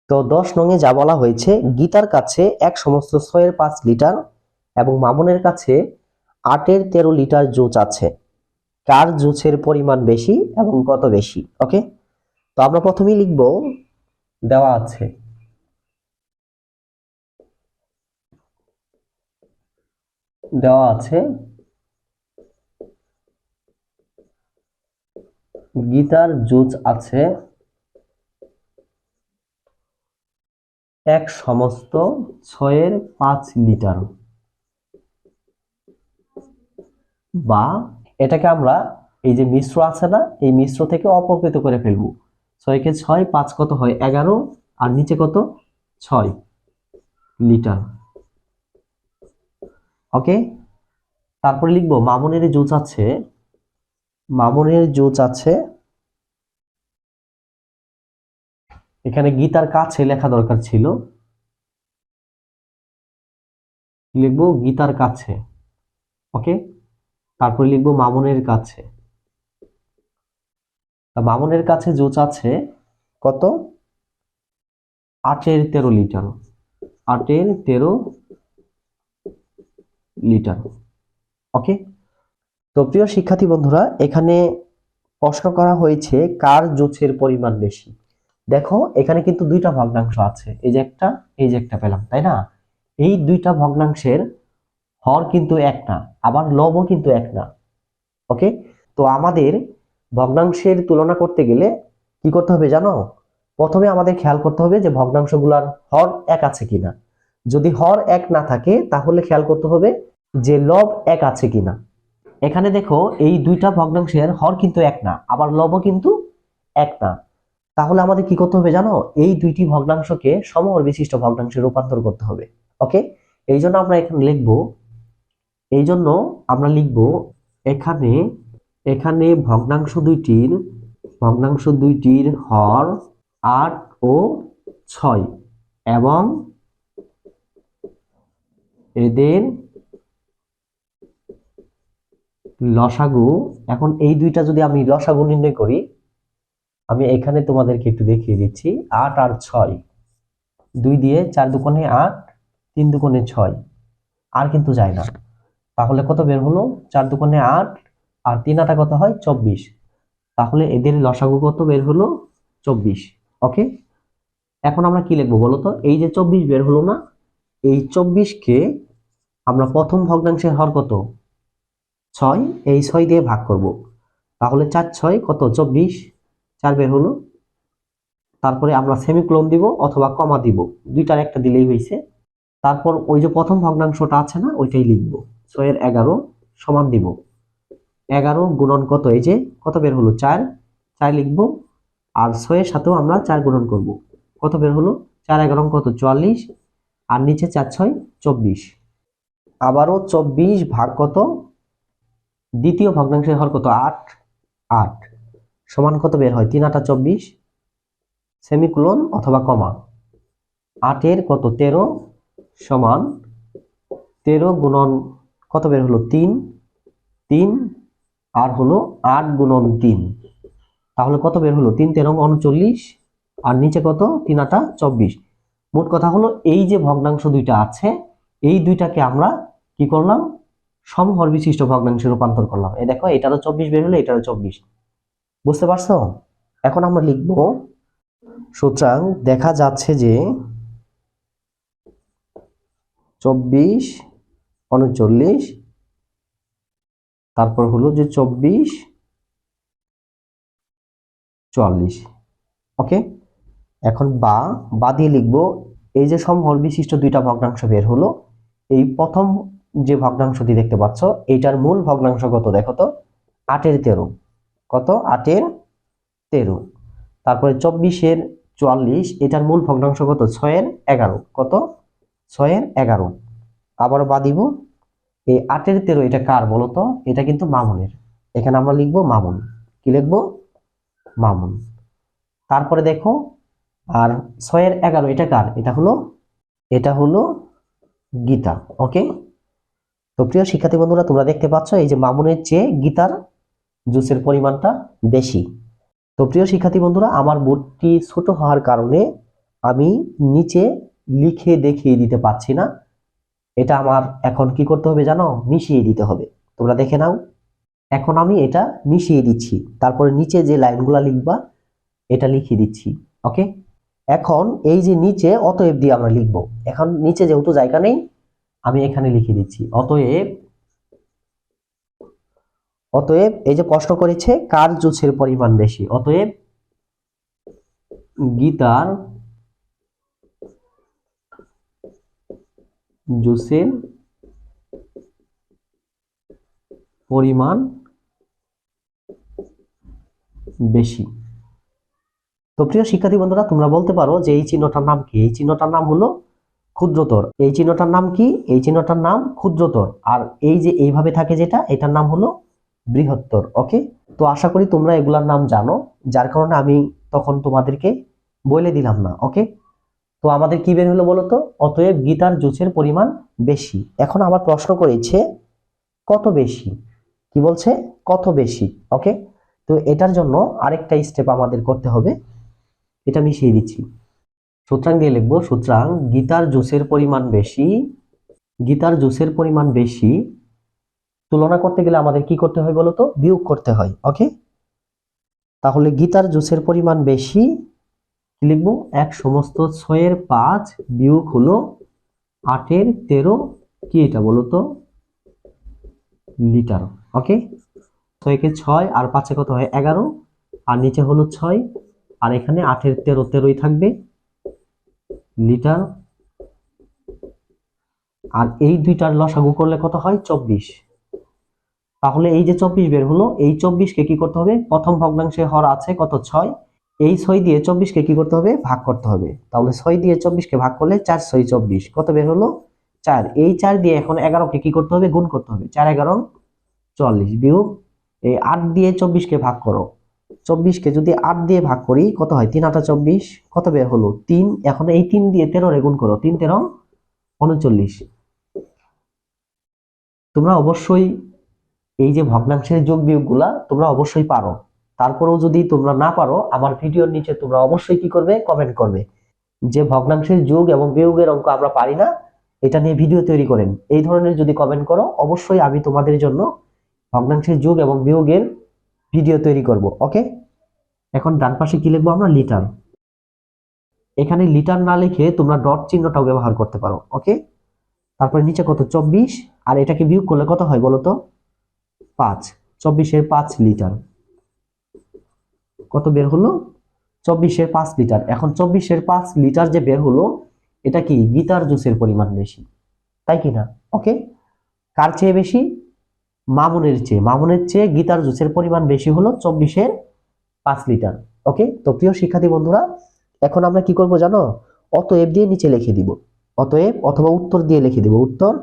তো 10 নং যা বলা হয়েছে, গীতার কাছে এক সমস্ত 6-এর 5 লিটার এবং মামুনের কাছে 8-এর 13 লিটার জুস আছে। কার জুসের পরিমাণ বেশি এবং কত বেশি? ওকে, তো আমরা প্রথমেই লিখব দেওয়া আছে গীতার জুস আছে এক সমস্ত 6-এর 5 লিটার, বা এটাকে আমরা এই যে মিশ্র আছে না, এই মিশ্র থেকে অপকৃত করে ফেলবো। 6 কে 6, 5 কত হয় 11, আর নিচে কত 6 লিটার। ওকে, তারপরে লিখবো মামুনের জুস আছে এখানে গীতার কাছে লেখা দরকার ছিল, লিখবো গীতার কাছে। ওকে, তারপরে লিখবো মামুনের কাছে। মামুনের কাছে জুস আছে কত? 8-এর 13 লিটার। 8-এর 13 লিটার। ওকে, তো প্রিয় শিক্ষার্থী বন্ধুরা, এখানে প্রশ্ন করা হয়েছে কার জুসের পরিমাণ বেশি। দেখো এখানে কিন্তু দুইটা ভগ্নাংশ আছে, এই যে একটা পেলাম, তাই না? এই দুইটা ভগ্নাংশের হর কিন্তু এক না, আবার লবও কিন্তু এক না। ওকে, তো আমাদের ভগ্নাংশের তুলনা করতে গেলে কি করতে হবে জানো? প্রথমে আমাদের খেয়াল করতে হবে যে ভগ্নাংশগুলোর হর এক আছে কিনা। যদি হর এক না থাকে তাহলে খেয়াল করতে হবে যে লব এক আছে কিনা। এখানে দেখো এই দুইটা ভগ্নাংশের হর কিন্তু এক না, আবার লবও কিন্তু এক না। তাহলে আমাদের কি করতে হবে জানো? এই দুইটি ভগ্নাংশকে সমহর বিশিষ্ট ভগ্নাংশে রূপান্তর করতে হবে। ওকে, এই জন্য আমরা এখানে এখানে ভগ্নাংশ দুইটির হর 8 ও 6 এবং এদের লসাগু। এখন এই দুইটা যদি আমি লসাগু নির্ণয় করি, আমি এখানে তোমাদেরকে একটু দেখিয়ে দিচ্ছি। 8 আর 6, 2 দিয়ে 4 দুগুণে 8, 3 দুগুণে 6, আর কিন্তু যায় না। তাহলে কত বের হলো? 4 দুগুণে 8 আর 3 আটা কত হয়? 24। তাহলে এদের লসাগু কত বের হলো? 24। ওকে, এখন আমরা কি লিখবো বলো তো? এই যে 24 বের হলো না, এই 24 কে আমরা প্রথম ভগ্নাংশের হর কত? 6, এই 6 দিয়ে ভাগ করব। তাহলে 4 6 কত? 24, 4 বের হলো। তারপরে আমরা সেমিকোলন দিব অথবা কমা দিব, দুইটার একটা দিলেই হয়েছে। তারপর ওই যে প্রথম ভগ্নাংশটা আছে না, ওইটাই লিখব। 6 এর 11 সমান দিব 11 গুণন কত? এই যে কত বের হলো? 4, 4 লিখব। আর 6 এর সাথেও আমরা 4 গুণন করব। কত বের হলো? 4 11 কত? 44, আর নিচে 4 6 24। আবারও 24 ভাগ কত? দ্বিতীয় ভগ্নাংশের হর কত? 8, 8 সমান কত বের হয়? 3 8 24, সেমিকোলন অথবা কমা। 8 এর কত? 13 সমান 13 গুণন কত বের হলো? 3, 3 আর হলো 8 গুণন 3। তাহলে কত বের হলো? 3 13 39, আর নিচে কত? 3 8 24। মোট কথা হলো এই যে ভগ্নাংশ দুইটা আছে, এই দুইটাকে আমরা কি করলাম? সমহর বিশিষ্ট ভগ্নাংশে রূপান্তর করলাম। এই দেখো, এটারও 24 বের হলো, এটারও 24। বুঝতে পারছো? এখন আমরা লিখব, সুতরাং দেখা যাচ্ছে যে 24 39, তারপর হলো যে 24 44। ওকে, এখন বা দিয়ে লিখবো এই যে সমহর বিশিষ্ট দুইটা ভগ্নাংশ বের হলো, এই প্রথম যে ভগ্নাংশটি দেখতে পাচ্ছ এইটার মূল ভগ্নাংশ কত দেখো তো? 8 এর 13। কত? 8 এর 13। তারপরে 24 এর 44, এটার মূল ভগ্নাংশ কত? 6 এর 11। কত? 6 এর 11। আবারও বা দিব। এই 8 এর 13 এটা কার বলো তো? এটা কিন্তু মামুনের। এখানে আমরা লিখবো মামুন। কি লিখবো? মামুন। তারপরে দেখো, আর 6 এর 11 এটা কার? এটা হলো গীতা। ওকে, তো প্রিয় শিক্ষার্থী বন্ধুরা, তোমরা দেখতে পাচ্ছ এই যে মামুনের চেয়ে গীতার জুসের পরিমাণটা বেশি। তো প্রিয় শিক্ষার্থী বন্ধুরা, আমার বোর্ডটি ছোট হওয়ার কারণে আমি নিচে লিখে দেখিয়ে দিতে পারছি না, এটা আমার এখন কি করতে হবে জানো, মিশিয়ে দিতে হবে। তোমরা দেখে নাও, এখন আমি এটা মিশিয়ে দিচ্ছি, তারপরে নিচে যে লাইনগুলা লিখবা এটা লিখিয়ে দিচ্ছি। ওকে, এখন এই যে নিচে অতএব দিয়ে আমরা লিখবো, এখন নিচে যেহেতু জায়গা নেই আমি এখানে লিখে দিচ্ছি অতএব। অতএব এই যে প্রশ্ন করেছে কার জুসের পরিমাণ বেশি, অতএব গীতার জুসের পরিমাণ বেশি। তো প্রিয় শিক্ষার্থী বন্ধুরা, তোমরা বলতে পারো যে এই চিহ্নটার নাম কি? এই চিহ্নটার নাম হলো ক্ষুদ্রতর। এই চিহ্নটার নাম কি? এই চিহ্নটার নাম ক্ষুদ্রতর। আর এই যে এইভাবে থাকে যেটা, এটার নাম হলো বৃহত্তর। ওকে, তো আশা করি তোমরা এগুলার নাম জানো, যার কারণে আমি তখন তোমাদেরকে বলে দিলাম না। ওকে, তো আমাদের কি বের হলো বলো তো? অতএব গীতার জুসের পরিমাণ বেশি। এখন আবার প্রশ্ন করেছে কত বেশি, কি বলছে? কত বেশি। ওকে, তো এটার জন্য আরেকটা স্টেপ আমাদের করতে হবে, এটা মিশিয়ে দিচ্ছি। সুতরাং দিয়ে লিখবো, সুতরাং গীতার জুসের পরিমাণ বেশি, গীতার জুসের পরিমাণ বেশি তুলনা করতে গেলে আমাদের কি করতে হয় বলতো? বিয়োগ করতে হয়। ওকে, তাহলে গীতার জুসের পরিমাণ বেশি কি লিখবো? 1 সমস্ত 6 এর 5 বিয়োগ হলো 8 এর 13, কি এটা বলতো? লিটার। ওকে, 6 কে 6 আর 5 কত হয়? 11, আর নিচে হলো 6, আর এখানে 8 এর 13, 13ই থাকবে লিটার। আর এই দুইটার লসাগু করলে কত হয়? 24। তাহলে এই যে 24 বের হলো, এই 24 কে কি করতে হবে? প্রথম ভগ্নাংশে হর আছে কত? 6। এই 6 দিয়ে 24 কে কি করতে হবে? ভাগ করতে হবে। তাহলে 6 দিয়ে 24 কে ভাগ করলে 4 6 24, কত বের হলো? 4। এই 4 দিয়ে এখন 11 কে কি করতে হবে? গুণ করতে হবে। 4 11 44 বিয়োগ এই 8 দিয়ে 24 কে ভাগ করো। 24 কে যদি 8 দিয়ে ভাগ করি কত হয়? 3 8 24, কত বের হলো? 3। এখন এই 3 দিয়ে 13 রে গুণ করো, 3 13 39। তোমরা অবশ্যই এই যে ভগ্নাংশের যোগ বিয়োগগুলা তোমরা অবশ্যই পারো। তারপরেও যদি তোমরা না পারো, আমার ভিডিওর নিচে তোমরা অবশ্যই কি করবে? কমেন্ট করবে যে ভগ্নাংশের যোগ এবং বিয়োগের অঙ্ক আমরা পারি না, এটা নিয়ে ভিডিও তৈরি করেন। এই ধরনের যদি কমেন্ট করো, অবশ্যই আমি তোমাদের জন্য ভগ্নাংশের যোগ এবং বিয়োগের ভিডিও তৈরি করব। ওকে, এখন ডান পাশে কি লিখবো আমরা? লিটার। এখানে লিটার না লিখে তোমরা ডট চিহ্নটাও ব্যবহার করতে পারো। ওকে, তারপরে নিচে কত? 24, আর এটাকে বিয়োগ করলে কত হয় বলো তো? 5। 24 এর 5 লিটার, কত বের হলো? 24 এর 5 লিটার। এখন 24 এর 5 লিটার যে বের হলো, এটা কি গীতার জুসের পরিমাণ বেশি, তাই কি না? ওকে, কার চেয়ে বেশি? মামুনের চেয়ে। মামুনের চেয়ে গীতার জুসের পরিমাণ বেশি হলো 24 এর 5 লিটার। ওকে, তো প্রিয় শিক্ষার্থী বন্ধুরা, এখন আমরা কি করব জানো? অতএব দিয়ে নিচে লিখে দিব, অতএব অথবা উত্তর দিয়ে লিখে দিব। উত্তর,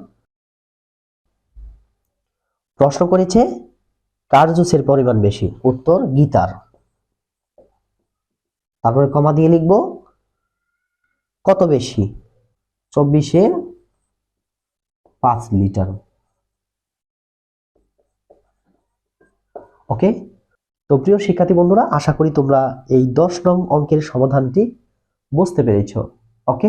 প্রশ্ন করেছে কার জুসের পরিমাণ বেশি? উত্তর গীতার। তারপরে কমা দিয়ে লিখব কত বেশি? 24 এর 5 লিটার। ওকে, তো প্রিয় শিক্ষার্থী বন্ধুরা, আশা করি তোমরা এই 10 নং অঙ্কের সমাধানটি বুঝতে পেরেছো। ওকে।